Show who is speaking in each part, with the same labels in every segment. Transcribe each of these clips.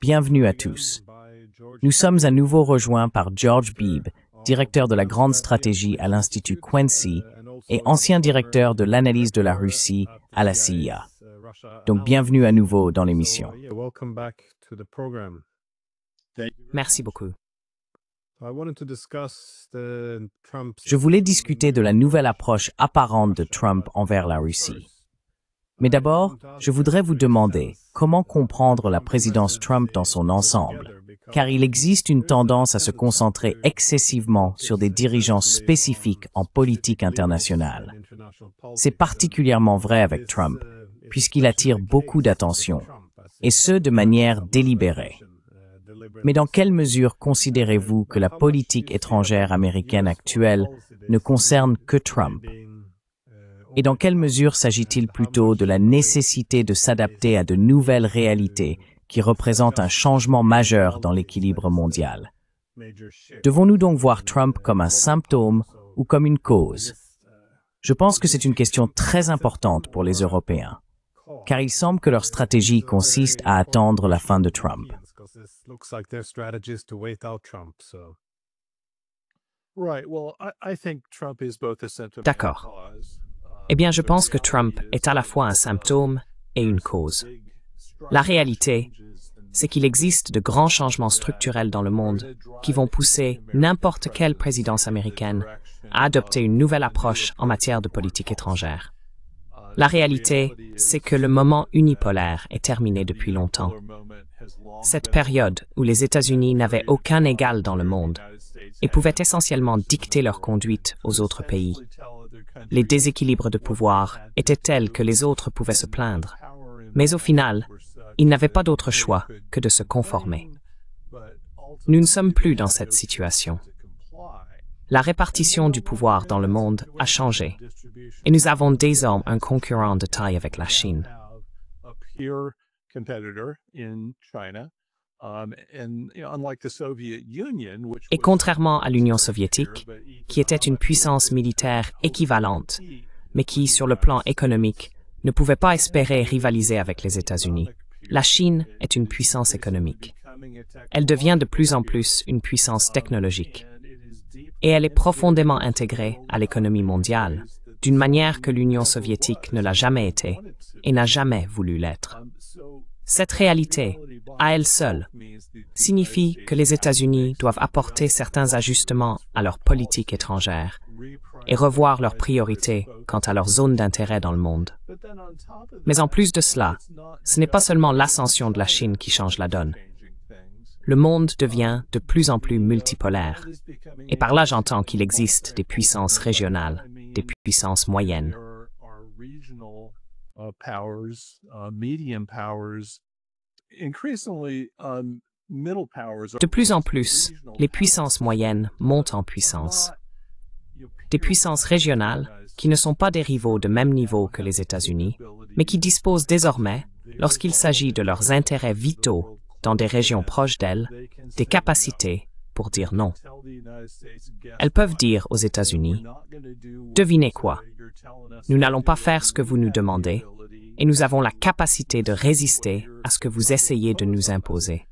Speaker 1: Bienvenue à tous. Nous sommes à nouveau rejoints par George Beebe, directeur de la grande stratégie à l'Institut Quincy et ancien directeur de l'analyse de la Russie à la CIA. Donc bienvenue à nouveau dans l'émission.
Speaker 2: Merci beaucoup.
Speaker 1: Je voulais discuter de la nouvelle approche apparente de Trump envers la Russie. Mais d'abord, je voudrais vous demander comment comprendre la présidence Trump dans son ensemble, car il existe une tendance à se concentrer excessivement sur des dirigeants spécifiques en politique internationale. C'est particulièrement vrai avec Trump, puisqu'il attire beaucoup d'attention, et ce de manière délibérée. Mais dans quelle mesure considérez-vous que la politique étrangère américaine actuelle ne concerne que Trump? Et dans quelle mesure s'agit-il plutôt de la nécessité de s'adapter à de nouvelles réalités qui représentent un changement majeur dans l'équilibre mondial? Devons-nous donc voir Trump comme un symptôme ou comme une cause? Je pense que c'est une question très importante pour les Européens, car il semble que leur stratégie consiste à attendre la fin de Trump.
Speaker 2: D'accord. Eh bien, je pense que Trump est à la fois un symptôme et une cause. La réalité, c'est qu'il existe de grands changements structurels dans le monde qui vont pousser n'importe quelle présidence américaine à adopter une nouvelle approche en matière de politique étrangère. La réalité, c'est que le moment unipolaire est terminé depuis longtemps. Cette période où les États-Unis n'avaient aucun égal dans le monde et pouvaient essentiellement dicter leur conduite aux autres pays. Les déséquilibres de pouvoir étaient tels que les autres pouvaient se plaindre. Mais au final, ils n'avaient pas d'autre choix que de se conformer. Nous ne sommes plus dans cette situation. La répartition du pouvoir dans le monde a changé et nous avons désormais un concurrent de taille avec la Chine. Et contrairement à l'Union soviétique, qui était une puissance militaire équivalente, mais qui, sur le plan économique, ne pouvait pas espérer rivaliser avec les États-Unis, la Chine est une puissance économique. Elle devient de plus en plus une puissance technologique. Et elle est profondément intégrée à l'économie mondiale, d'une manière que l'Union soviétique ne l'a jamais été et n'a jamais voulu l'être. Cette réalité, à elle seule, signifie que les États-Unis doivent apporter certains ajustements à leur politique étrangère et revoir leurs priorités quant à leur zone d'intérêt dans le monde. Mais en plus de cela, ce n'est pas seulement l'ascension de la Chine qui change la donne. Le monde devient de plus en plus multipolaire. Et par là, j'entends qu'il existe des puissances régionales, des puissances moyennes. De plus en plus, les puissances moyennes montent en puissance. Des puissances régionales qui ne sont pas des rivaux de même niveau que les États-Unis, mais qui disposent désormais, lorsqu'il s'agit de leurs intérêts vitaux dans des régions proches d'elles, des capacités pour dire non. Elles peuvent dire aux États-Unis, « Devinez quoi? Nous n'allons pas faire ce que vous nous demandez, et nous avons la capacité de résister à ce que vous essayez de nous imposer. »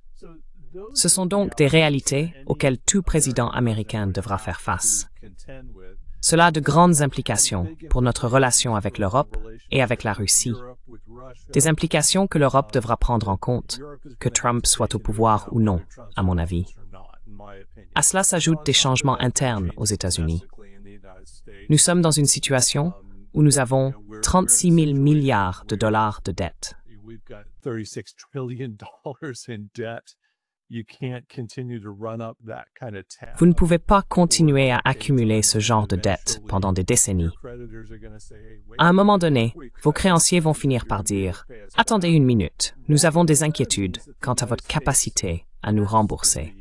Speaker 2: Ce sont donc des réalités auxquelles tout président américain devra faire face. Cela a de grandes implications pour notre relation avec l'Europe et avec la Russie. Des implications que l'Europe devra prendre en compte, que Trump soit au pouvoir ou non, à mon avis. À cela s'ajoutent des changements internes aux États-Unis. Nous sommes dans une situation où nous avons 36 000 milliards de dollars de dette. Vous ne pouvez pas continuer à accumuler ce genre de dette pendant des décennies. À un moment donné, vos créanciers vont finir par dire « Attendez une minute, nous avons des inquiétudes quant à votre capacité à nous rembourser. »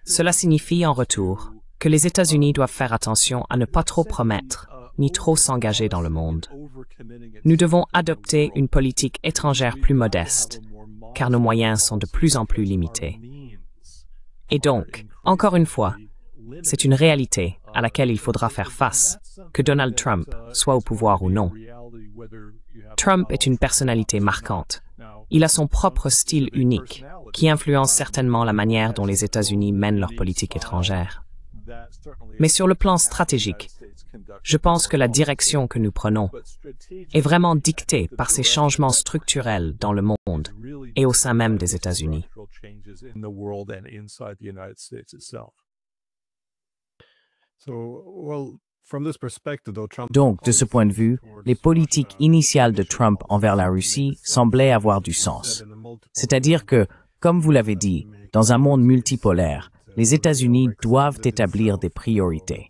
Speaker 2: Cela signifie en retour que les États-Unis doivent faire attention à ne pas trop promettre ni trop s'engager dans le monde. Nous devons adopter une politique étrangère plus modeste, car nos moyens sont de plus en plus limités. Et donc, encore une fois, c'est une réalité à laquelle il faudra faire face, que Donald Trump soit au pouvoir ou non. Trump est une personnalité marquante, Il a son propre style unique, qui influence certainement la manière dont les États-Unis mènent leur politique étrangère. Mais sur le plan stratégique, je pense que la direction que nous prenons est vraiment dictée par ces changements structurels dans le monde et au sein même des États-Unis.
Speaker 1: Donc, de ce point de vue, les politiques initiales de Trump envers la Russie semblaient avoir du sens. C'est-à-dire que, comme vous l'avez dit, dans un monde multipolaire, les États-Unis doivent établir des priorités.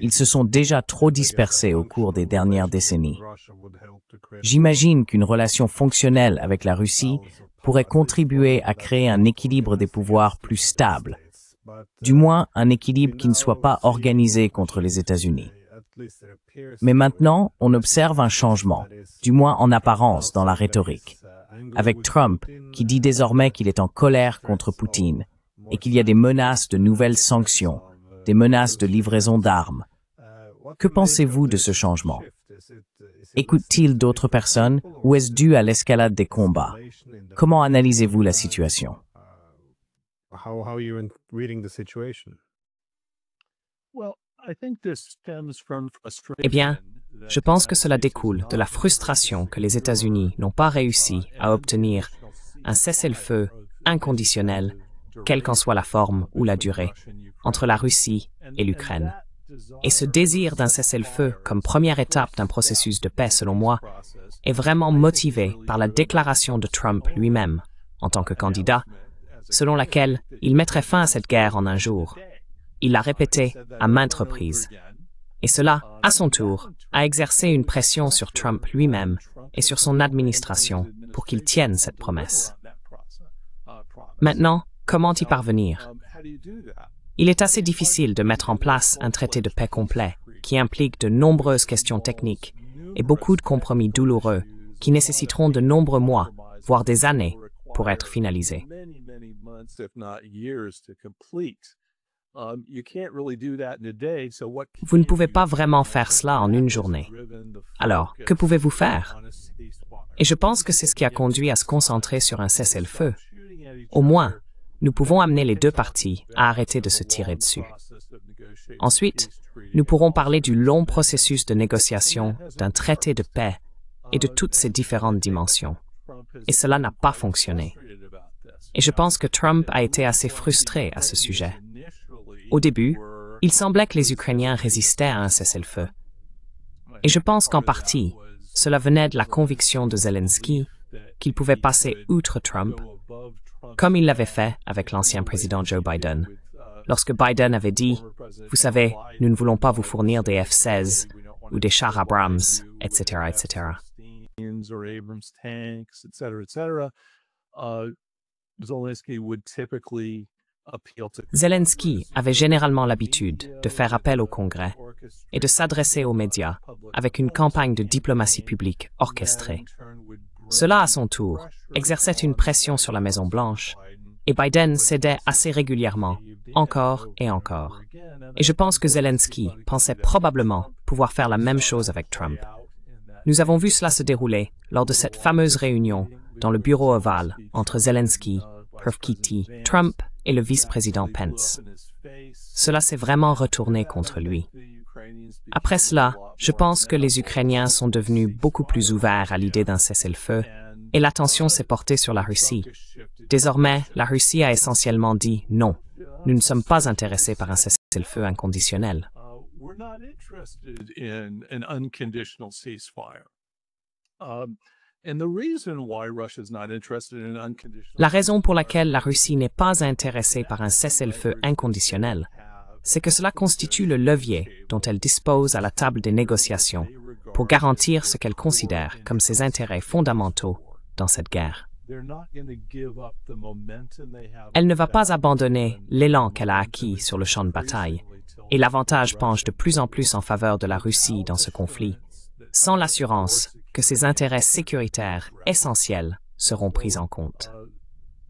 Speaker 1: Ils se sont déjà trop dispersés au cours des dernières décennies. J'imagine qu'une relation fonctionnelle avec la Russie pourrait contribuer à créer un équilibre des pouvoirs plus stable, du moins un équilibre qui ne soit pas organisé contre les États-Unis. Mais maintenant, on observe un changement, du moins en apparence dans la rhétorique, avec Trump qui dit désormais qu'il est en colère contre Poutine et qu'il y a des menaces de nouvelles sanctions, des menaces de livraison d'armes. Que pensez-vous de ce changement? Écoute-t-il d'autres personnes ou est-ce dû à l'escalade des combats? Comment analysez-vous la situation?
Speaker 2: Eh bien, je pense que cela découle de la frustration que les États-Unis n'ont pas réussi à obtenir un cessez-le-feu inconditionnel, quelle qu'en soit la forme ou la durée, entre la Russie et l'Ukraine. Et ce désir d'un cessez-le-feu comme première étape d'un processus de paix, selon moi, est vraiment motivé par la déclaration de Trump lui-même, en tant que candidat, selon laquelle il mettrait fin à cette guerre en un jour. Il l'a répété à maintes reprises. Et cela, à son tour, a exercé une pression sur Trump lui-même et sur son administration pour qu'il tienne cette promesse. Maintenant, comment y parvenir? Il est assez difficile de mettre en place un traité de paix complet qui implique de nombreuses questions techniques et beaucoup de compromis douloureux qui nécessiteront de nombreux mois, voire des années, pour être finalisés. Vous ne pouvez pas vraiment faire cela en une journée. Alors, que pouvez-vous faire? Et je pense que c'est ce qui a conduit à se concentrer sur un cessez-le-feu. Au moins, nous pouvons amener les deux parties à arrêter de se tirer dessus. Ensuite, nous pourrons parler du long processus de négociation d'un traité de paix et de toutes ses différentes dimensions. Et cela n'a pas fonctionné. Et je pense que Trump a été assez frustré à ce sujet. Au début, il semblait que les Ukrainiens résistaient à un cessez-le-feu. Et je pense qu'en partie, cela venait de la conviction de Zelensky qu'il pouvait passer outre Trump, comme il l'avait fait avec l'ancien président Joe Biden, lorsque Biden avait dit « Vous savez, nous ne voulons pas vous fournir des F-16 ou des chars Abrams, etc., etc. » Zelensky avait généralement l'habitude de faire appel au Congrès et de s'adresser aux médias avec une campagne de diplomatie publique orchestrée. Cela, à son tour, exerçait une pression sur la Maison-Blanche et Biden cédait assez régulièrement, encore et encore. Et je pense que Zelensky pensait probablement pouvoir faire la même chose avec Trump. Nous avons vu cela se dérouler lors de cette fameuse réunion dans le bureau ovale entre Zelensky, Prevkiti, Trump et le vice-président Pence. Cela s'est vraiment retourné contre lui. Après cela, je pense que les Ukrainiens sont devenus beaucoup plus ouverts à l'idée d'un cessez-le-feu et l'attention s'est portée sur la Russie. Désormais, la Russie a essentiellement dit non. Nous ne sommes pas intéressés par un cessez-le-feu inconditionnel. La raison pour laquelle la Russie n'est pas intéressée par un cessez-le-feu inconditionnel, c'est que cela constitue le levier dont elle dispose à la table des négociations pour garantir ce qu'elle considère comme ses intérêts fondamentaux dans cette guerre. Elle ne va pas abandonner l'élan qu'elle a acquis sur le champ de bataille, et l'avantage penche de plus en plus en faveur de la Russie dans ce conflit, sans l'assurance que ses intérêts sécuritaires essentiels seront pris en compte.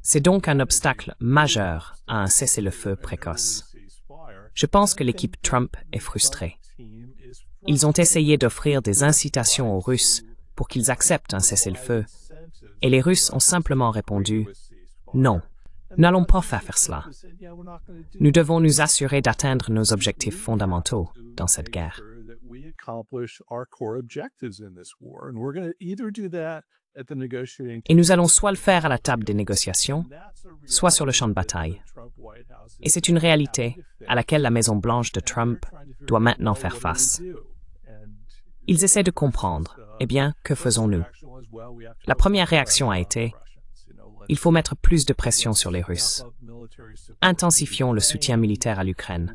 Speaker 2: C'est donc un obstacle majeur à un cessez-le-feu précoce. Je pense que l'équipe Trump est frustrée. Ils ont essayé d'offrir des incitations aux Russes pour qu'ils acceptent un cessez-le-feu, Et les Russes ont simplement répondu « Non, n'allons pas faire cela. Nous devons nous assurer d'atteindre nos objectifs fondamentaux dans cette guerre. » Et nous allons soit le faire à la table des négociations, soit sur le champ de bataille. Et c'est une réalité à laquelle la Maison-Blanche de Trump doit maintenant faire face. Ils essaient de comprendre. Eh bien, que faisons-nous? La première réaction a été « Il faut mettre plus de pression sur les Russes. Intensifions le soutien militaire à l'Ukraine.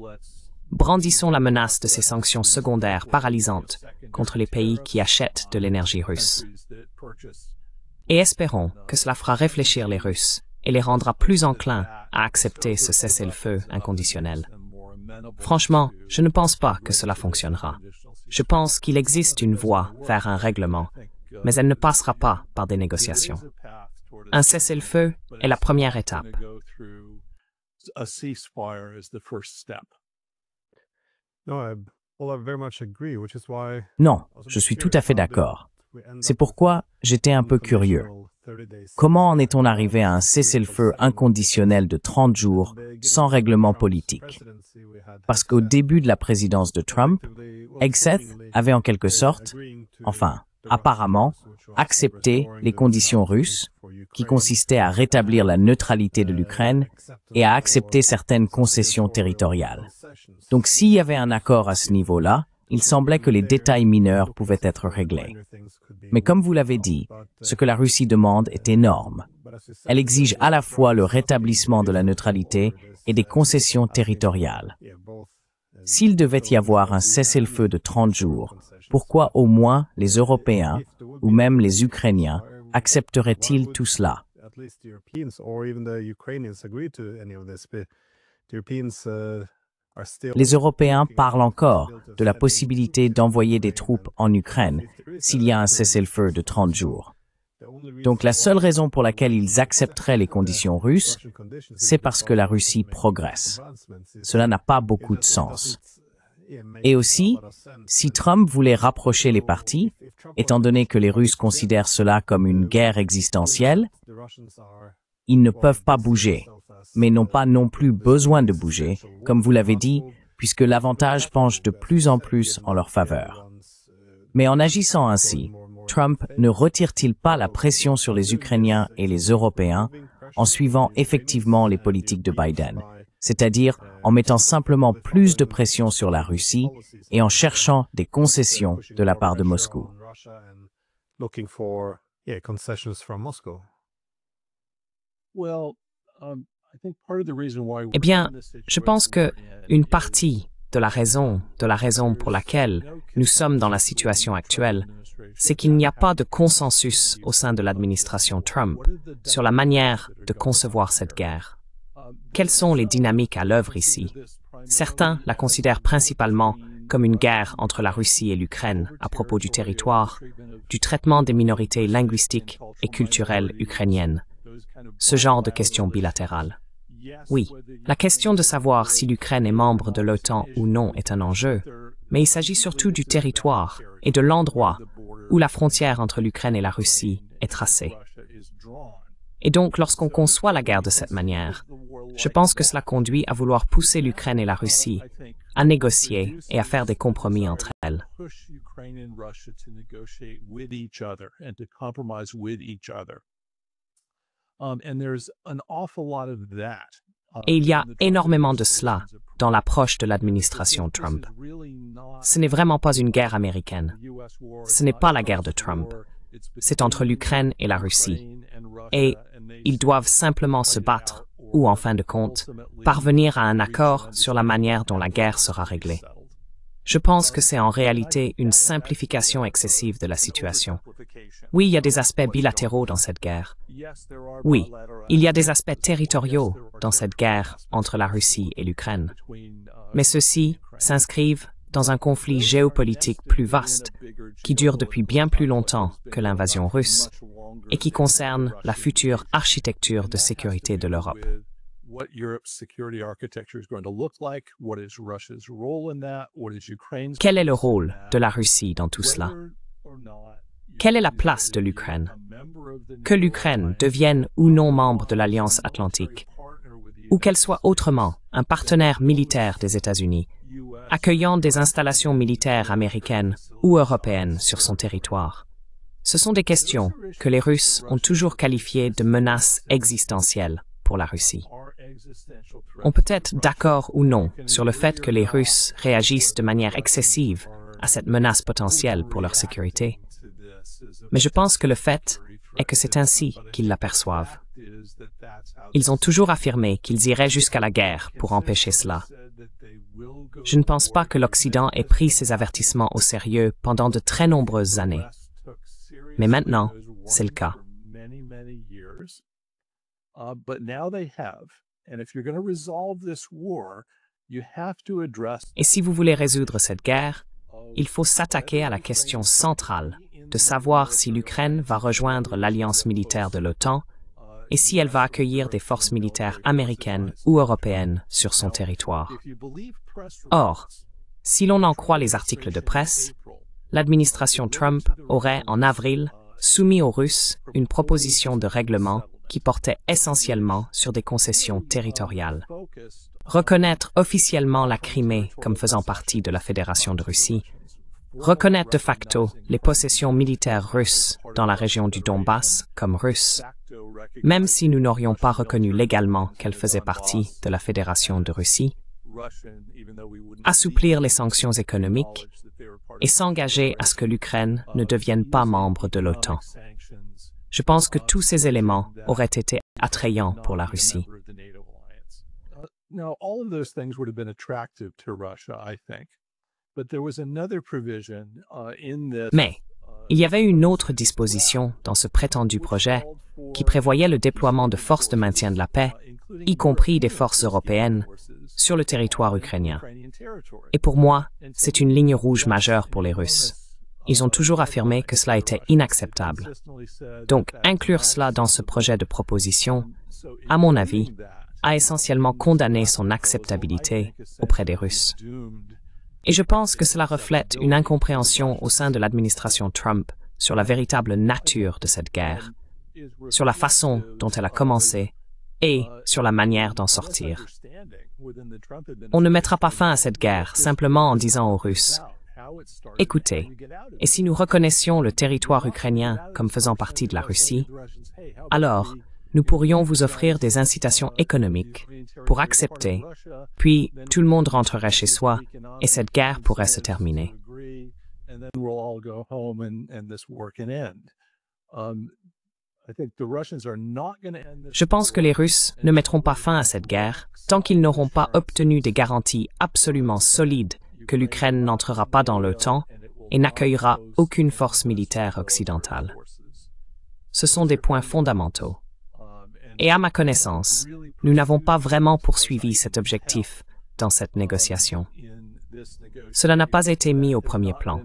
Speaker 2: Brandissons la menace de ces sanctions secondaires paralysantes contre les pays qui achètent de l'énergie russe. Et espérons que cela fera réfléchir les Russes et les rendra plus enclins à accepter ce cessez-le-feu inconditionnel. Franchement, je ne pense pas que cela fonctionnera. Je pense qu'il existe une voie vers un règlement, mais elle ne passera pas par des négociations. Un cessez-le-feu est la première étape.
Speaker 1: Non, je suis tout à fait d'accord. C'est pourquoi j'étais un peu curieux. Comment en est-on arrivé à un cessez-le-feu inconditionnel de 30 jours sans règlement politique? Parce qu'au début de la présidence de Trump, Hegseth avait en quelque sorte, enfin, apparemment, accepté les conditions russes, qui consistaient à rétablir la neutralité de l'Ukraine et à accepter certaines concessions territoriales. Donc s'il y avait un accord à ce niveau-là, il semblait que les détails mineurs pouvaient être réglés. Mais comme vous l'avez dit, ce que la Russie demande est énorme. Elle exige à la fois le rétablissement de la neutralité et des concessions territoriales. S'il devait y avoir un cessez-le-feu de 30 jours, pourquoi au moins les Européens ou même les Ukrainiens accepteraient-ils tout cela? Les Européens parlent encore de la possibilité d'envoyer des troupes en Ukraine s'il y a un cessez-le-feu de 30 jours. Donc la seule raison pour laquelle ils accepteraient les conditions russes, c'est parce que la Russie progresse. Cela n'a pas beaucoup de sens. Et aussi, si Trump voulait rapprocher les parties, étant donné que les Russes considèrent cela comme une guerre existentielle, ils ne peuvent pas bouger, mais n'ont pas non plus besoin de bouger, comme vous l'avez dit, puisque l'avantage penche de plus en plus en leur faveur. Mais en agissant ainsi, Trump ne retire-t-il pas la pression sur les Ukrainiens et les Européens en suivant effectivement les politiques de Biden, c'est-à-dire en mettant simplement plus de pression sur la Russie et en cherchant des concessions de la part de Moscou?
Speaker 2: Eh bien, je pense que une partie de la raison pour laquelle nous sommes dans la situation actuelle, c'est qu'il n'y a pas de consensus au sein de l'administration Trump sur la manière de concevoir cette guerre. Quelles sont les dynamiques à l'œuvre ici? Certains la considèrent principalement comme une guerre entre la Russie et l'Ukraine à propos du territoire, du traitement des minorités linguistiques et culturelles ukrainiennes, ce genre de questions bilatérales. Oui, la question de savoir si l'Ukraine est membre de l'OTAN ou non est un enjeu, mais il s'agit surtout du territoire et de l'endroit où la frontière entre l'Ukraine et la Russie est tracée. Et donc, lorsqu'on conçoit la guerre de cette manière, je pense que cela conduit à vouloir pousser l'Ukraine et la Russie à négocier et à faire des compromis entre elles. Et il y a énormément de cela dans l'approche de l'administration Trump. Ce n'est vraiment pas une guerre américaine. Ce n'est pas la guerre de Trump. C'est entre l'Ukraine et la Russie. Et ils doivent simplement se battre, ou en fin de compte, parvenir à un accord sur la manière dont la guerre sera réglée. Je pense que c'est en réalité une simplification excessive de la situation. Oui, il y a des aspects bilatéraux dans cette guerre. Oui, il y a des aspects territoriaux dans cette guerre entre la Russie et l'Ukraine. Mais ceux-ci s'inscrivent dans un conflit géopolitique plus vaste, qui dure depuis bien plus longtemps que l'invasion russe, et qui concerne la future architecture de sécurité de l'Europe. Quel est le rôle de la Russie dans tout cela? quelle est la place de l'Ukraine? Que l'Ukraine devienne ou non membre de l'Alliance Atlantique, ou qu'elle soit autrement un partenaire militaire des États-Unis, accueillant des installations militaires américaines ou européennes sur son territoire. Ce sont des questions que les Russes ont toujours qualifiées de menaces existentielles pour la Russie. On peut être d'accord ou non sur le fait que les Russes réagissent de manière excessive à cette menace potentielle pour leur sécurité, mais je pense que le fait est que c'est ainsi qu'ils l'aperçoivent. Ils ont toujours affirmé qu'ils iraient jusqu'à la guerre pour empêcher cela. Je ne pense pas que l'Occident ait pris ces avertissements au sérieux pendant de très nombreuses années. Mais maintenant, c'est le cas. Et si vous voulez résoudre cette guerre, il faut s'attaquer à la question centrale de savoir si l'Ukraine va rejoindre l'alliance militaire de l'OTAN et si elle va accueillir des forces militaires américaines ou européennes sur son territoire. Or, si l'on en croit les articles de presse, l'administration Trump aurait, en avril, soumis aux Russes une proposition de règlement qui portait essentiellement sur des concessions territoriales. Reconnaître officiellement la Crimée comme faisant partie de la Fédération de Russie, reconnaître de facto les possessions militaires russes dans la région du Donbass comme russes, même si nous n'aurions pas reconnu légalement qu'elles faisaient partie de la Fédération de Russie, assouplir les sanctions économiques et s'engager à ce que l'Ukraine ne devienne pas membre de l'OTAN. Je pense que tous ces éléments auraient été attrayants pour la Russie. Mais il y avait une autre disposition dans ce prétendu projet qui prévoyait le déploiement de forces de maintien de la paix, y compris des forces européennes, sur le territoire ukrainien. Et pour moi, c'est une ligne rouge majeure pour les Russes. Ils ont toujours affirmé que cela était inacceptable. Donc, inclure cela dans ce projet de proposition, à mon avis, a essentiellement condamné son acceptabilité auprès des Russes. Et je pense que cela reflète une incompréhension au sein de l'administration Trump sur la véritable nature de cette guerre, sur la façon dont elle a commencé et sur la manière d'en sortir. On ne mettra pas fin à cette guerre simplement en disant aux Russes « Écoutez, et si nous reconnaissions le territoire ukrainien comme faisant partie de la Russie, alors nous pourrions vous offrir des incitations économiques pour accepter, puis tout le monde rentrerait chez soi et cette guerre pourrait se terminer. » Je pense que les Russes ne mettront pas fin à cette guerre tant qu'ils n'auront pas obtenu des garanties absolument solides que l'Ukraine n'entrera pas dans l'OTAN et n'accueillera aucune force militaire occidentale. Ce sont des points fondamentaux. Et à ma connaissance, nous n'avons pas vraiment poursuivi cet objectif dans cette négociation. Cela n'a pas été mis au premier plan.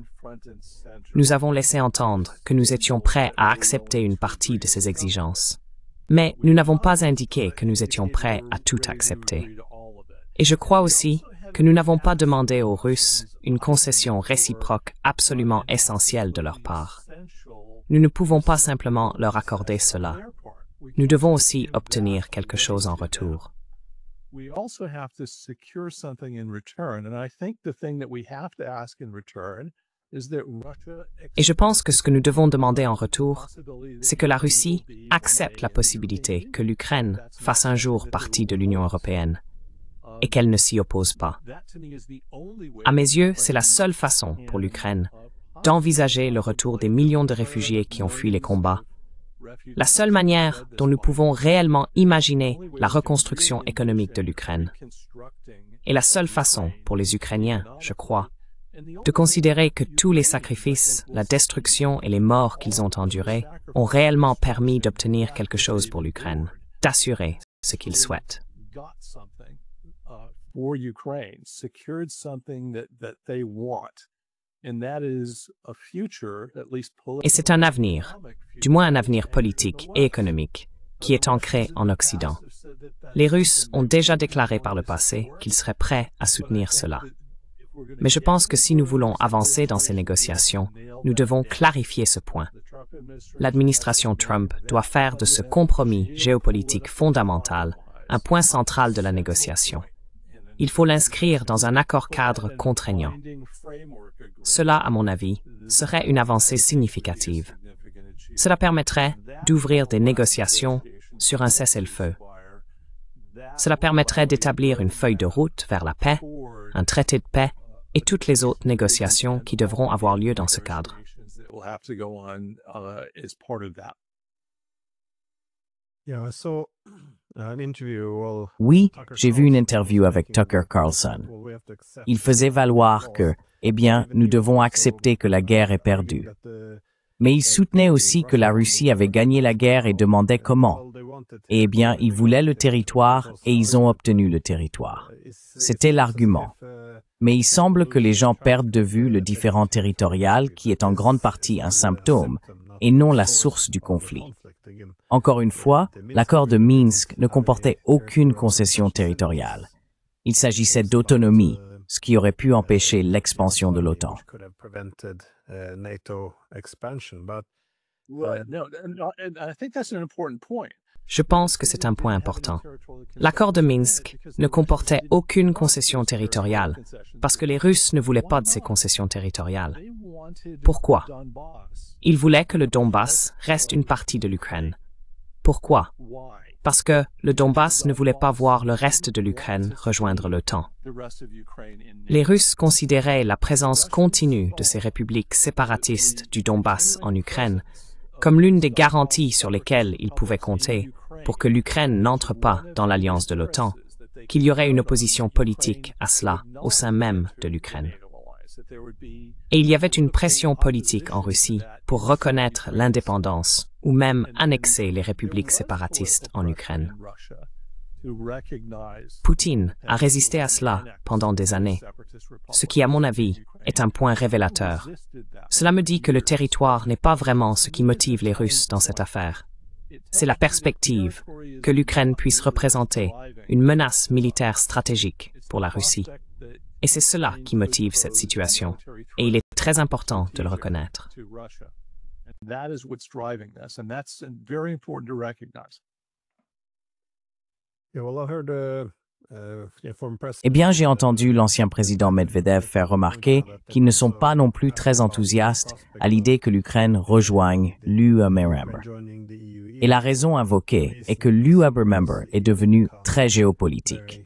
Speaker 2: Nous avons laissé entendre que nous étions prêts à accepter une partie de ces exigences. Mais nous n'avons pas indiqué que nous étions prêts à tout accepter. Et je crois aussi que nous n'avons pas demandé aux Russes une concession réciproque absolument essentielle de leur part. Nous ne pouvons pas simplement leur accorder cela. Nous devons aussi obtenir quelque chose en retour. Et je pense que ce que nous devons demander en retour, c'est que la Russie accepte la possibilité que l'Ukraine fasse un jour partie de l'Union européenne et qu'elle ne s'y oppose pas. À mes yeux, c'est la seule façon pour l'Ukraine d'envisager le retour des millions de réfugiés qui ont fui les combats, la seule manière dont nous pouvons réellement imaginer la reconstruction économique de l'Ukraine, et la seule façon pour les Ukrainiens, je crois, de considérer que tous les sacrifices, la destruction et les morts qu'ils ont endurés ont réellement permis d'obtenir quelque chose pour l'Ukraine, d'assurer ce qu'ils souhaitent. Et c'est un avenir, du moins un avenir politique et économique, qui est ancré en Occident. Les Russes ont déjà déclaré par le passé qu'ils seraient prêts à soutenir cela. Mais je pense que si nous voulons avancer dans ces négociations, nous devons clarifier ce point. L'administration Trump doit faire de ce compromis géopolitique fondamental un point central de la négociation. Il faut l'inscrire dans un accord-cadre contraignant. Cela, à mon avis, serait une avancée significative. Cela permettrait d'ouvrir des négociations sur un cessez-le-feu. Cela permettrait d'établir une feuille de route vers la paix, un traité de paix et toutes les autres négociations qui devront avoir lieu dans ce cadre.
Speaker 1: Oui, j'ai vu une interview avec Tucker Carlson. Il faisait valoir que, eh bien, nous devons accepter que la guerre est perdue. Mais il soutenait aussi que la Russie avait gagné la guerre et demandait comment. Eh bien, ils voulaient le territoire et ils ont obtenu le territoire. C'était l'argument. Mais il semble que les gens perdent de vue le différend territorial qui est en grande partie un symptôme et non la source du conflit. Encore une fois, l'accord de Minsk ne comportait aucune concession territoriale. Il s'agissait d'autonomie, ce qui aurait pu empêcher l'expansion de l'OTAN.
Speaker 2: Je pense que c'est un point important. L'accord de Minsk ne comportait aucune concession territoriale, parce que les Russes ne voulaient pas de ces concessions territoriales. Pourquoi? Ils voulaient que le Donbass reste une partie de l'Ukraine. Pourquoi? Parce que le Donbass ne voulait pas voir le reste de l'Ukraine rejoindre l'OTAN. Les Russes considéraient la présence continue de ces républiques séparatistes du Donbass en Ukraine comme l'une des garanties sur lesquelles ils pouvaient compter pour que l'Ukraine n'entre pas dans l'alliance de l'OTAN, qu'il y aurait une opposition politique à cela au sein même de l'Ukraine. Et il y avait une pression politique en Russie pour reconnaître l'indépendance ou même annexer les républiques séparatistes en Ukraine. Poutine a résisté à cela pendant des années, ce qui, à mon avis, est un point révélateur. Cela me dit que le territoire n'est pas vraiment ce qui motive les Russes dans cette affaire. C'est la perspective que l'Ukraine puisse représenter une menace militaire stratégique pour la Russie. Et c'est cela qui motive cette situation, et il est très important de le reconnaître.
Speaker 1: Eh bien, j'ai entendu l'ancien président Medvedev faire remarquer qu'ils ne sont pas non plus très enthousiastes à l'idée que l'Ukraine rejoigne l'UE-member. Et la raison invoquée est que l'UE-member est devenu très géopolitique.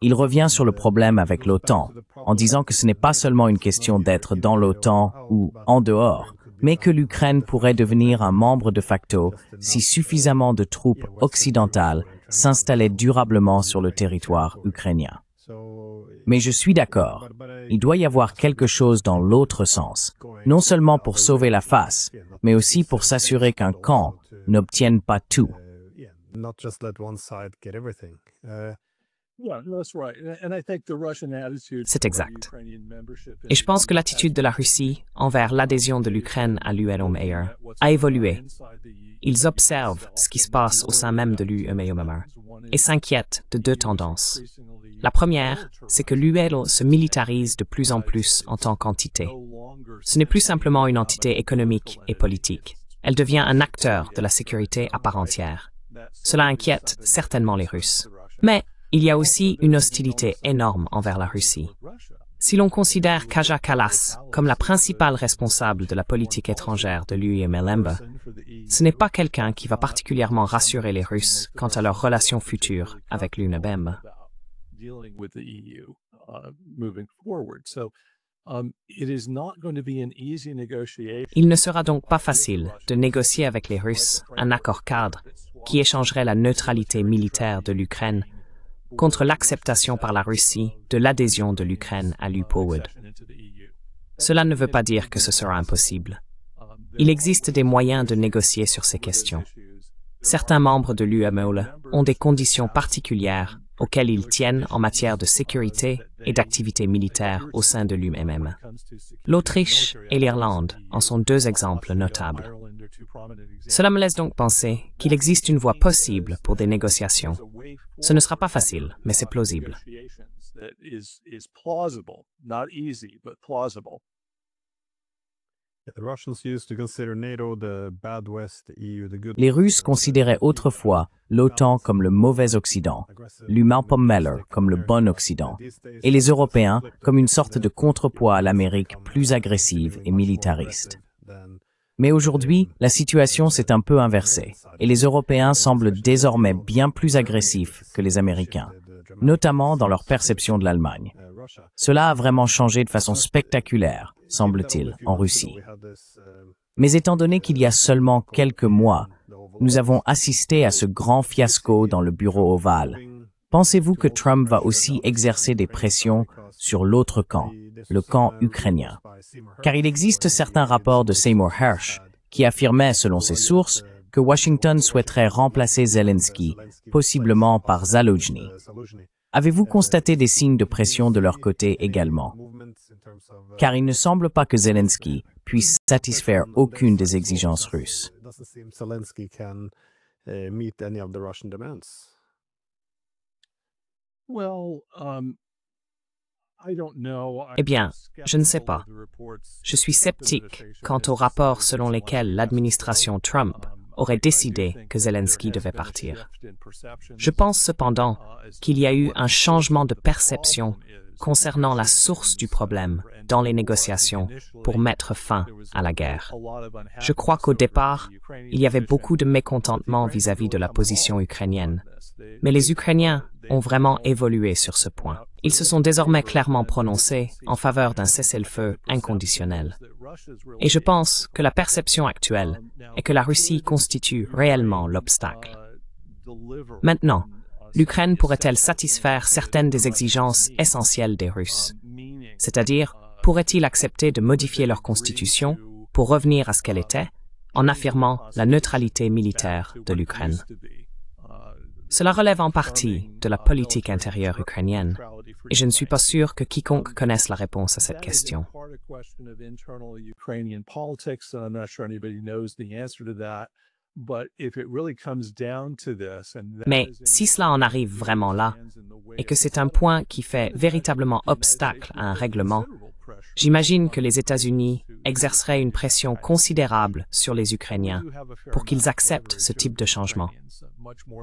Speaker 1: Il revient sur le problème avec l'OTAN, en disant que ce n'est pas seulement une question d'être dans l'OTAN ou en dehors, mais que l'Ukraine pourrait devenir un membre de facto si suffisamment de troupes occidentales s'installaient durablement sur le territoire ukrainien. Mais je suis d'accord, il doit y avoir quelque chose dans l'autre sens, non seulement pour sauver la face, mais aussi pour s'assurer qu'un camp n'obtienne pas tout.
Speaker 2: C'est exact. Et je pense que l'attitude de la Russie envers l'adhésion de l'Ukraine à l'UE-member a évolué. Ils observent ce qui se passe au sein même de l'UE-member et s'inquiètent de deux tendances. La première, c'est que l'UE se militarise de plus en plus en tant qu'entité. Ce n'est plus simplement une entité économique et politique. Elle devient un acteur de la sécurité à part entière. Cela inquiète certainement les Russes. Mais il y a aussi une hostilité énorme envers la Russie. Si l'on considère Kaja Kallas comme la principale responsable de la politique étrangère de l'UE-member, ce n'est pas quelqu'un qui va particulièrement rassurer les Russes quant à leurs relations futures avec l'UE-member. Il ne sera donc pas facile de négocier avec les Russes un accord-cadre qui échangerait la neutralité militaire de l'Ukraine contre l'acceptation par la Russie de l'adhésion de l'Ukraine à l'UPOWED. Cela ne veut pas dire que ce sera impossible. Il existe des moyens de négocier sur ces questions. Certains membres de l'UE-member ont des conditions particulières auxquelles ils tiennent en matière de sécurité et d'activité militaire au sein de l'UE-member. L'Autriche et l'Irlande en sont deux exemples notables. Cela me laisse donc penser qu'il existe une voie possible pour des négociations. Ce ne sera pas facile, mais c'est plausible.
Speaker 1: Les Russes considéraient autrefois l'OTAN comme le mauvais Occident, l'UMAPOM-Meller comme le bon Occident, et les Européens comme une sorte de contrepoids à l'Amérique plus agressive et militariste. Mais aujourd'hui, la situation s'est un peu inversée, et les Européens semblent désormais bien plus agressifs que les Américains, notamment dans leur perception de l'Allemagne. Cela a vraiment changé de façon spectaculaire, semble-t-il, en Russie. Mais étant donné qu'il y a seulement quelques mois, nous avons assisté à ce grand fiasco dans le bureau ovale. Pensez-vous que Trump va aussi exercer des pressions sur l'autre camp, le camp ukrainien? Car il existe certains rapports de Seymour Hersh qui affirmaient, selon ses sources, que Washington souhaiterait remplacer Zelensky, possiblement par Zaluzhny. Avez-vous constaté des signes de pression de leur côté également? Car il ne semble pas que Zelensky puisse satisfaire aucune des exigences russes.
Speaker 2: Eh bien, je ne sais pas. Je suis sceptique quant aux rapports selon lesquels l'administration Trump aurait décidé que Zelensky devait partir. Je pense cependant qu'il y a eu un changement de perception concernant la source du problème dans les négociations pour mettre fin à la guerre. Je crois qu'au départ, il y avait beaucoup de mécontentement vis-à-vis de la position ukrainienne. Mais les Ukrainiens ont vraiment évolué sur ce point. Ils se sont désormais clairement prononcés en faveur d'un cessez-le-feu inconditionnel. Et je pense que la perception actuelle est que la Russie constitue réellement l'obstacle. Maintenant, l'Ukraine pourrait-elle satisfaire certaines des exigences essentielles des Russes? C'est-à-dire, pourrait-il accepter de modifier leur constitution pour revenir à ce qu'elle était, en affirmant la neutralité militaire de l'Ukraine? Cela relève en partie de la politique intérieure ukrainienne, et je ne suis pas sûr que quiconque connaisse la réponse à cette question. Mais si cela en arrive vraiment là, et que c'est un point qui fait véritablement obstacle à un règlement, j'imagine que les États-Unis exerceraient une pression considérable sur les Ukrainiens pour qu'ils acceptent ce type de changement.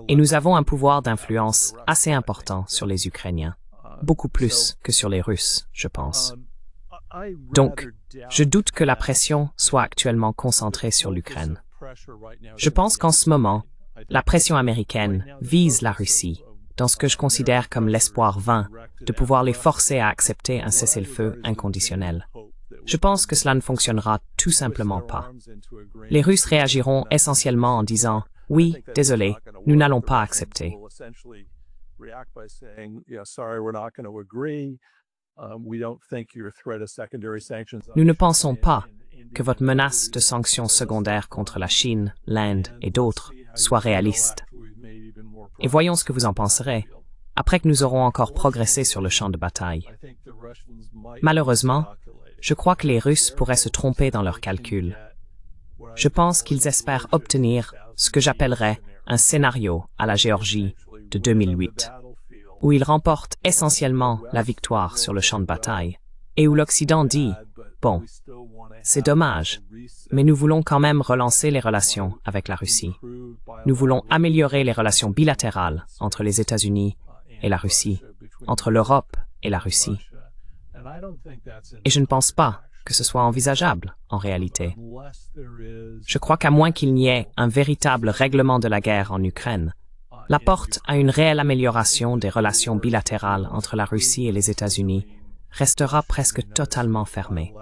Speaker 2: Et nous avons un pouvoir d'influence assez important sur les Ukrainiens, beaucoup plus que sur les Russes, je pense. Donc, je doute que la pression soit actuellement concentrée sur l'Ukraine. Je pense qu'en ce moment, la pression américaine vise la Russie dans ce que je considère comme l'espoir vain de pouvoir les forcer à accepter un cessez-le-feu inconditionnel. Je pense que cela ne fonctionnera tout simplement pas. Les Russes réagiront essentiellement en disant « Oui, désolé, nous n'allons pas accepter ». Nous ne pensons pas que votre menace de sanctions secondaires contre la Chine, l'Inde et d'autres soit réaliste. Et voyons ce que vous en penserez, après que nous aurons encore progressé sur le champ de bataille. Malheureusement, je crois que les Russes pourraient se tromper dans leurs calculs. Je pense qu'ils espèrent obtenir ce que j'appellerais un scénario à la Géorgie de 2008, où ils remportent essentiellement la victoire sur le champ de bataille, et où l'Occident dit « Bon, c'est dommage, mais nous voulons quand même relancer les relations avec la Russie. Nous voulons améliorer les relations bilatérales entre les États-Unis et la Russie, entre l'Europe et la Russie. » Et je ne pense pas que ce soit envisageable, en réalité. Je crois qu'à moins qu'il n'y ait un véritable règlement de la guerre en Ukraine, la porte à une réelle amélioration des relations bilatérales entre la Russie et les États-Unis restera presque totalement fermée.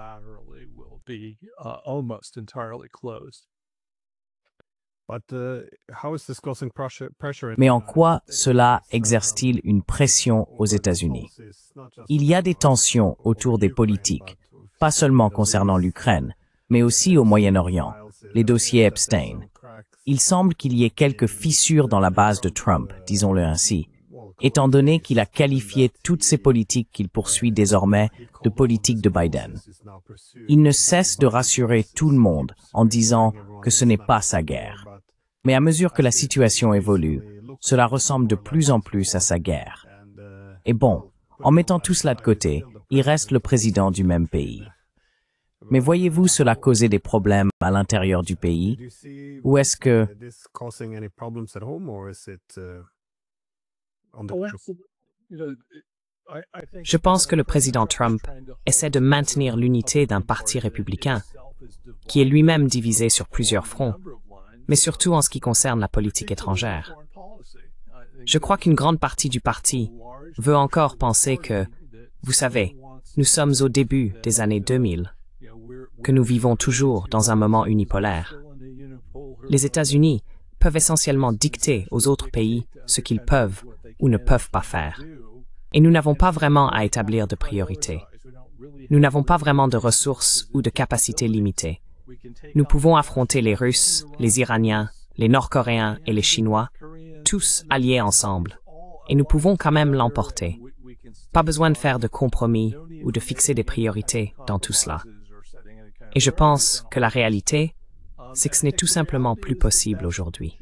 Speaker 1: Mais en quoi cela exerce-t-il une pression aux États-Unis? Il y a des tensions autour des politiques, pas seulement concernant l'Ukraine, mais aussi au Moyen-Orient, les dossiers Epstein. Il semble qu'il y ait quelques fissures dans la base de Trump, disons-le ainsi, étant donné qu'il a qualifié toutes ces politiques qu'il poursuit désormais de politiques de Biden. Il ne cesse de rassurer tout le monde en disant que ce n'est pas sa guerre. Mais à mesure que la situation évolue, cela ressemble de plus en plus à sa guerre. Et bon, en mettant tout cela de côté, il reste le président du même pays. Mais voyez-vous cela causer des problèmes à l'intérieur du pays? Ou est-ce que...
Speaker 2: Je pense que le président Trump essaie de maintenir l'unité d'un parti républicain, qui est lui-même divisé sur plusieurs fronts, mais surtout en ce qui concerne la politique étrangère. Je crois qu'une grande partie du parti veut encore penser que, vous savez, nous sommes au début des années 2000, que nous vivons toujours dans un moment unipolaire. Les États-Unis peuvent essentiellement dicter aux autres pays ce qu'ils peuvent ou ne peuvent pas faire. Et nous n'avons pas vraiment à établir de priorités. Nous n'avons pas vraiment de ressources ou de capacités limitées. Nous pouvons affronter les Russes, les Iraniens, les Nord-Coréens et les Chinois, tous alliés ensemble. Et nous pouvons quand même l'emporter. Pas besoin de faire de compromis ou de fixer des priorités dans tout cela. Et je pense que la réalité, c'est que ce n'est tout simplement plus possible aujourd'hui.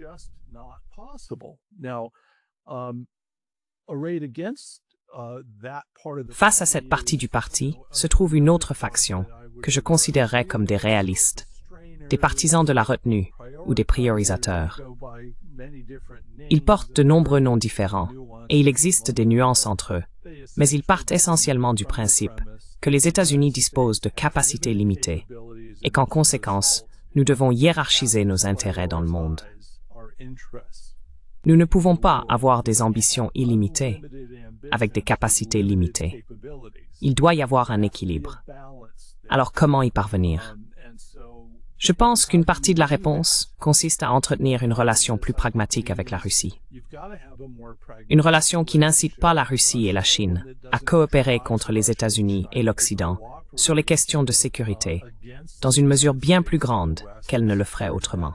Speaker 2: Face à cette partie du parti se trouve une autre faction que je considérerais comme des réalistes, des partisans de la retenue ou des priorisateurs. Ils portent de nombreux noms différents et il existe des nuances entre eux, mais ils partent essentiellement du principe que les États-Unis disposent de capacités limitées et qu'en conséquence, nous devons hiérarchiser nos intérêts dans le monde. Nous ne pouvons pas avoir des ambitions illimitées avec des capacités limitées. Il doit y avoir un équilibre. Alors comment y parvenir? Je pense qu'une partie de la réponse consiste à entretenir une relation plus pragmatique avec la Russie. Une relation qui n'incite pas la Russie et la Chine à coopérer contre les États-Unis et l'Occident sur les questions de sécurité, dans une mesure bien plus grande qu'elle ne le ferait autrement.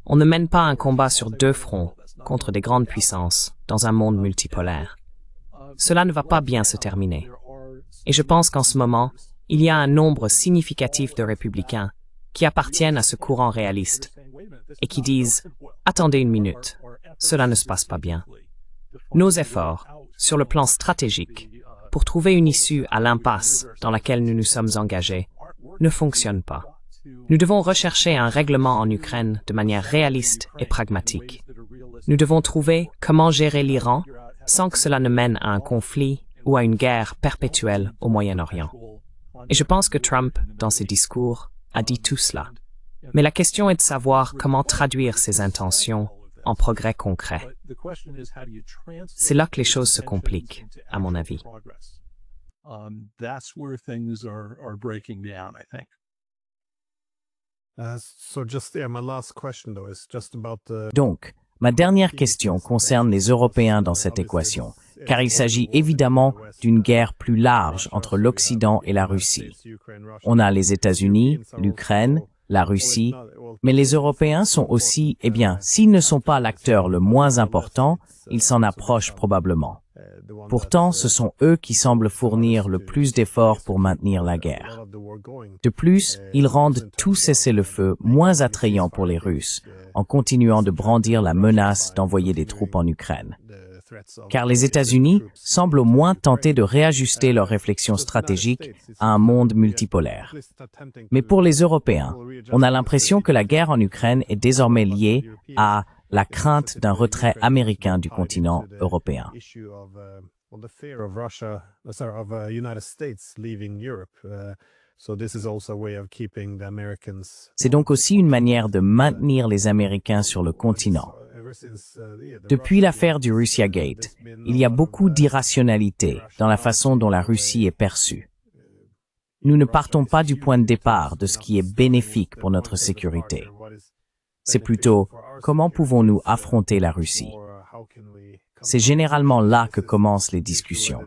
Speaker 2: On ne mène pas un combat sur deux fronts contre des grandes puissances dans un monde multipolaire. Cela ne va pas bien se terminer. Et je pense qu'en ce moment, il y a un nombre significatif de républicains qui appartiennent à ce courant réaliste et qui disent « Attendez une minute, cela ne se passe pas bien ». Nos efforts, sur le plan stratégique, pour trouver une issue à l'impasse dans laquelle nous nous sommes engagés, ne fonctionnent pas. Nous devons rechercher un règlement en Ukraine de manière réaliste et pragmatique. Nous devons trouver comment gérer l'Iran sans que cela ne mène à un conflit ou à une guerre perpétuelle au Moyen-Orient. Et je pense que Trump, dans ses discours, a dit tout cela. Mais la question est de savoir comment traduire ces intentions en progrès concrets. C'est là que les choses se compliquent, à mon avis.
Speaker 1: Donc, ma dernière question concerne les Européens dans cette équation, car il s'agit évidemment d'une guerre plus large entre l'Occident et la Russie. On a les États-Unis, l'Ukraine, la Russie, mais les Européens sont aussi, eh bien, s'ils ne sont pas l'acteur le moins important, ils s'en approchent probablement. Pourtant, ce sont eux qui semblent fournir le plus d'efforts pour maintenir la guerre. De plus, ils rendent tout cessez-le-feu moins attrayant pour les Russes, en continuant de brandir la menace d'envoyer des troupes en Ukraine. Car les États-Unis semblent au moins tenter de réajuster leur réflexion stratégique à un monde multipolaire. Mais pour les Européens, on a l'impression que la guerre en Ukraine est désormais liée à la crainte d'un retrait américain du continent européen. C'est donc aussi une manière de maintenir les Américains sur le continent. Depuis l'affaire du Russiagate, il y a beaucoup d'irrationalité dans la façon dont la Russie est perçue. Nous ne partons pas du point de départ de ce qui est bénéfique pour notre sécurité. C'est plutôt comment pouvons-nous affronter la Russie. C'est généralement là que commencent les discussions.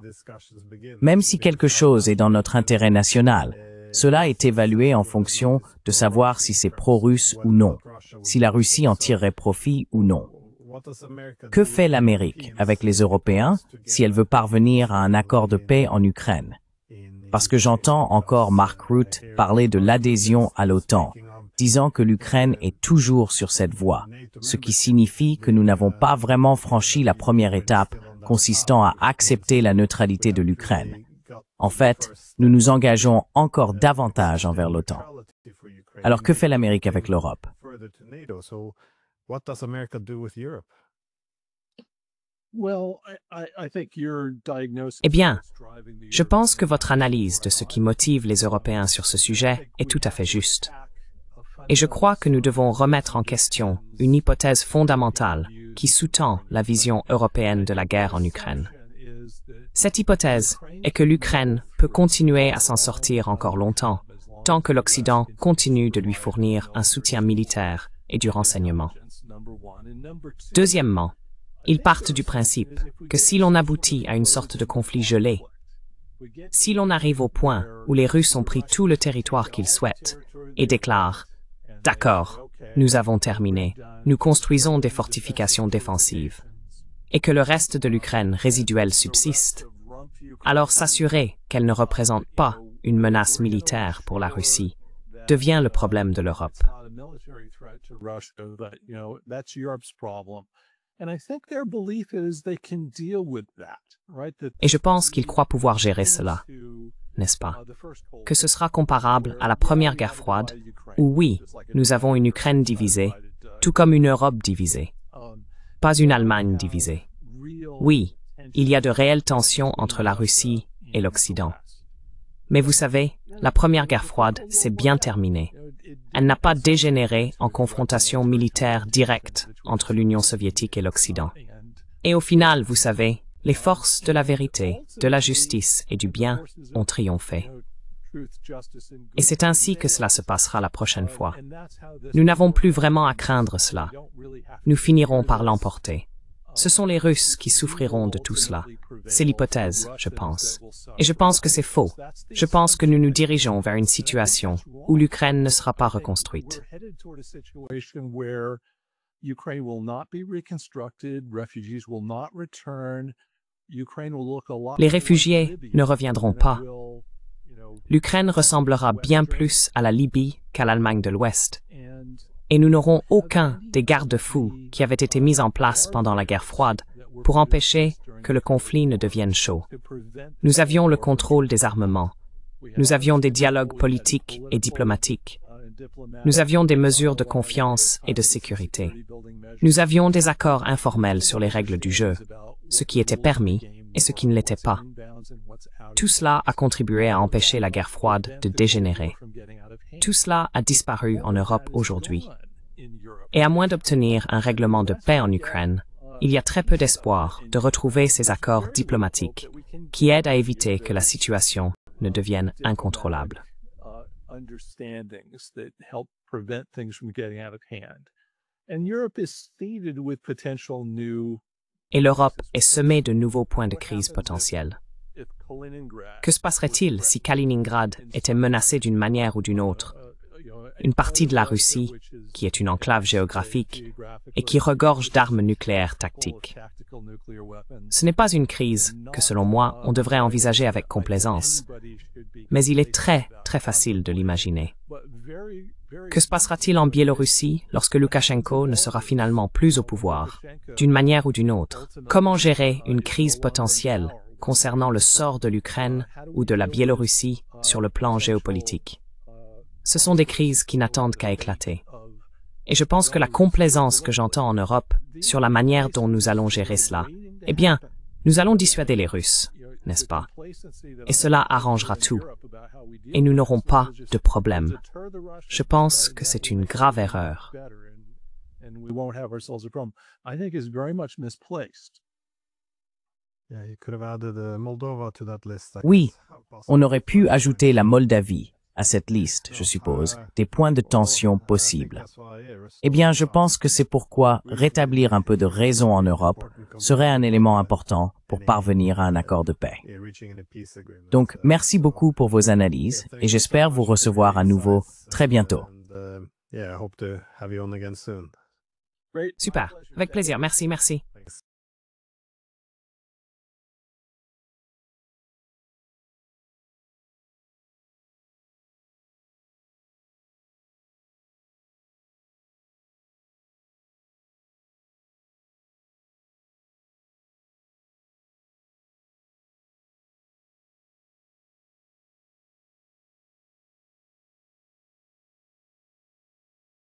Speaker 1: Même si quelque chose est dans notre intérêt national, cela est évalué en fonction de savoir si c'est pro-russe ou non, si la Russie en tirerait profit ou non. Que fait l'Amérique avec les Européens si elle veut parvenir à un accord de paix en Ukraine? Parce que j'entends encore Mark Rutte parler de l'adhésion à l'OTAN, disant que l'Ukraine est toujours sur cette voie, ce qui signifie que nous n'avons pas vraiment franchi la première étape consistant à accepter la neutralité de l'Ukraine. En fait, nous nous engageons encore davantage envers l'OTAN. Alors que fait l'Amérique avec l'Europe?
Speaker 2: Eh bien, je pense que votre analyse de ce qui motive les Européens sur ce sujet est tout à fait juste. Et je crois que nous devons remettre en question une hypothèse fondamentale qui sous-tend la vision européenne de la guerre en Ukraine. Cette hypothèse est que l'Ukraine peut continuer à s'en sortir encore longtemps, tant que l'Occident continue de lui fournir un soutien militaire et du renseignement. Deuxièmement, ils partent du principe que si l'on aboutit à une sorte de conflit gelé, si l'on arrive au point où les Russes ont pris tout le territoire qu'ils souhaitent et déclarent « D'accord, nous avons terminé, nous construisons des fortifications défensives », et que le reste de l'Ukraine résiduelle subsiste, alors s'assurer qu'elle ne représente pas une menace militaire pour la Russie devient le problème de l'Europe. Et je pense qu'ils croient pouvoir gérer cela, n'est-ce pas? Que ce sera comparable à la première guerre froide, où oui, nous avons une Ukraine divisée, tout comme une Europe divisée. Pas une Allemagne divisée. Oui, il y a de réelles tensions entre la Russie et l'Occident. Mais vous savez, la première guerre froide s'est bien terminée. Elle n'a pas dégénéré en confrontation militaire directe entre l'Union soviétique et l'Occident. Et au final, vous savez, les forces de la vérité, de la justice et du bien ont triomphé. Et c'est ainsi que cela se passera la prochaine fois. Nous n'avons plus vraiment à craindre cela. Nous finirons par l'emporter. Ce sont les Russes qui souffriront de tout cela. C'est l'hypothèse, je pense. Et je pense que c'est faux. Je pense que nous nous dirigeons vers une situation où l'Ukraine ne sera pas reconstruite. Les réfugiés ne reviendront pas. L'Ukraine ressemblera bien plus à la Libye qu'à l'Allemagne de l'Ouest. Et nous n'aurons aucun des garde-fous qui avaient été mis en place pendant la guerre froide pour empêcher que le conflit ne devienne chaud. Nous avions le contrôle des armements. Nous avions des dialogues politiques et diplomatiques. Nous avions des mesures de confiance et de sécurité. Nous avions des accords informels sur les règles du jeu, ce qui était permis et ce qui ne l'était pas. Tout cela a contribué à empêcher la guerre froide de dégénérer. Tout cela a disparu en Europe aujourd'hui. Et à moins d'obtenir un règlement de paix en Ukraine, il y a très peu d'espoir de retrouver ces accords diplomatiques qui aident à éviter que la situation ne devienne incontrôlable. Et l'Europe est semée de nouveaux points de crise potentiels. Que se passerait-il si Kaliningrad était menacé d'une manière ou d'une autre? Une partie de la Russie, qui est une enclave géographique et qui regorge d'armes nucléaires tactiques. Ce n'est pas une crise que, selon moi, on devrait envisager avec complaisance, mais il est très, très facile de l'imaginer. Que se passera-t-il en Biélorussie lorsque Loukachenko ne sera finalement plus au pouvoir, d'une manière ou d'une autre? Comment gérer une crise potentielle concernant le sort de l'Ukraine ou de la Biélorussie sur le plan géopolitique? Ce sont des crises qui n'attendent qu'à éclater. Et je pense que la complaisance que j'entends en Europe sur la manière dont nous allons gérer cela, eh bien, nous allons dissuader les Russes, n'est-ce pas? Et cela arrangera tout. Et nous n'aurons pas de problème. Je pense que c'est une grave erreur.
Speaker 1: Oui, on aurait pu ajouter la Moldavie à cette liste, je suppose, des points de tension possibles. Eh bien, je pense que c'est pourquoi rétablir un peu de raison en Europe serait un élément important pour parvenir à un accord de paix. Donc, merci beaucoup pour vos analyses et j'espère vous recevoir à nouveau très bientôt.
Speaker 2: Super, avec plaisir, merci.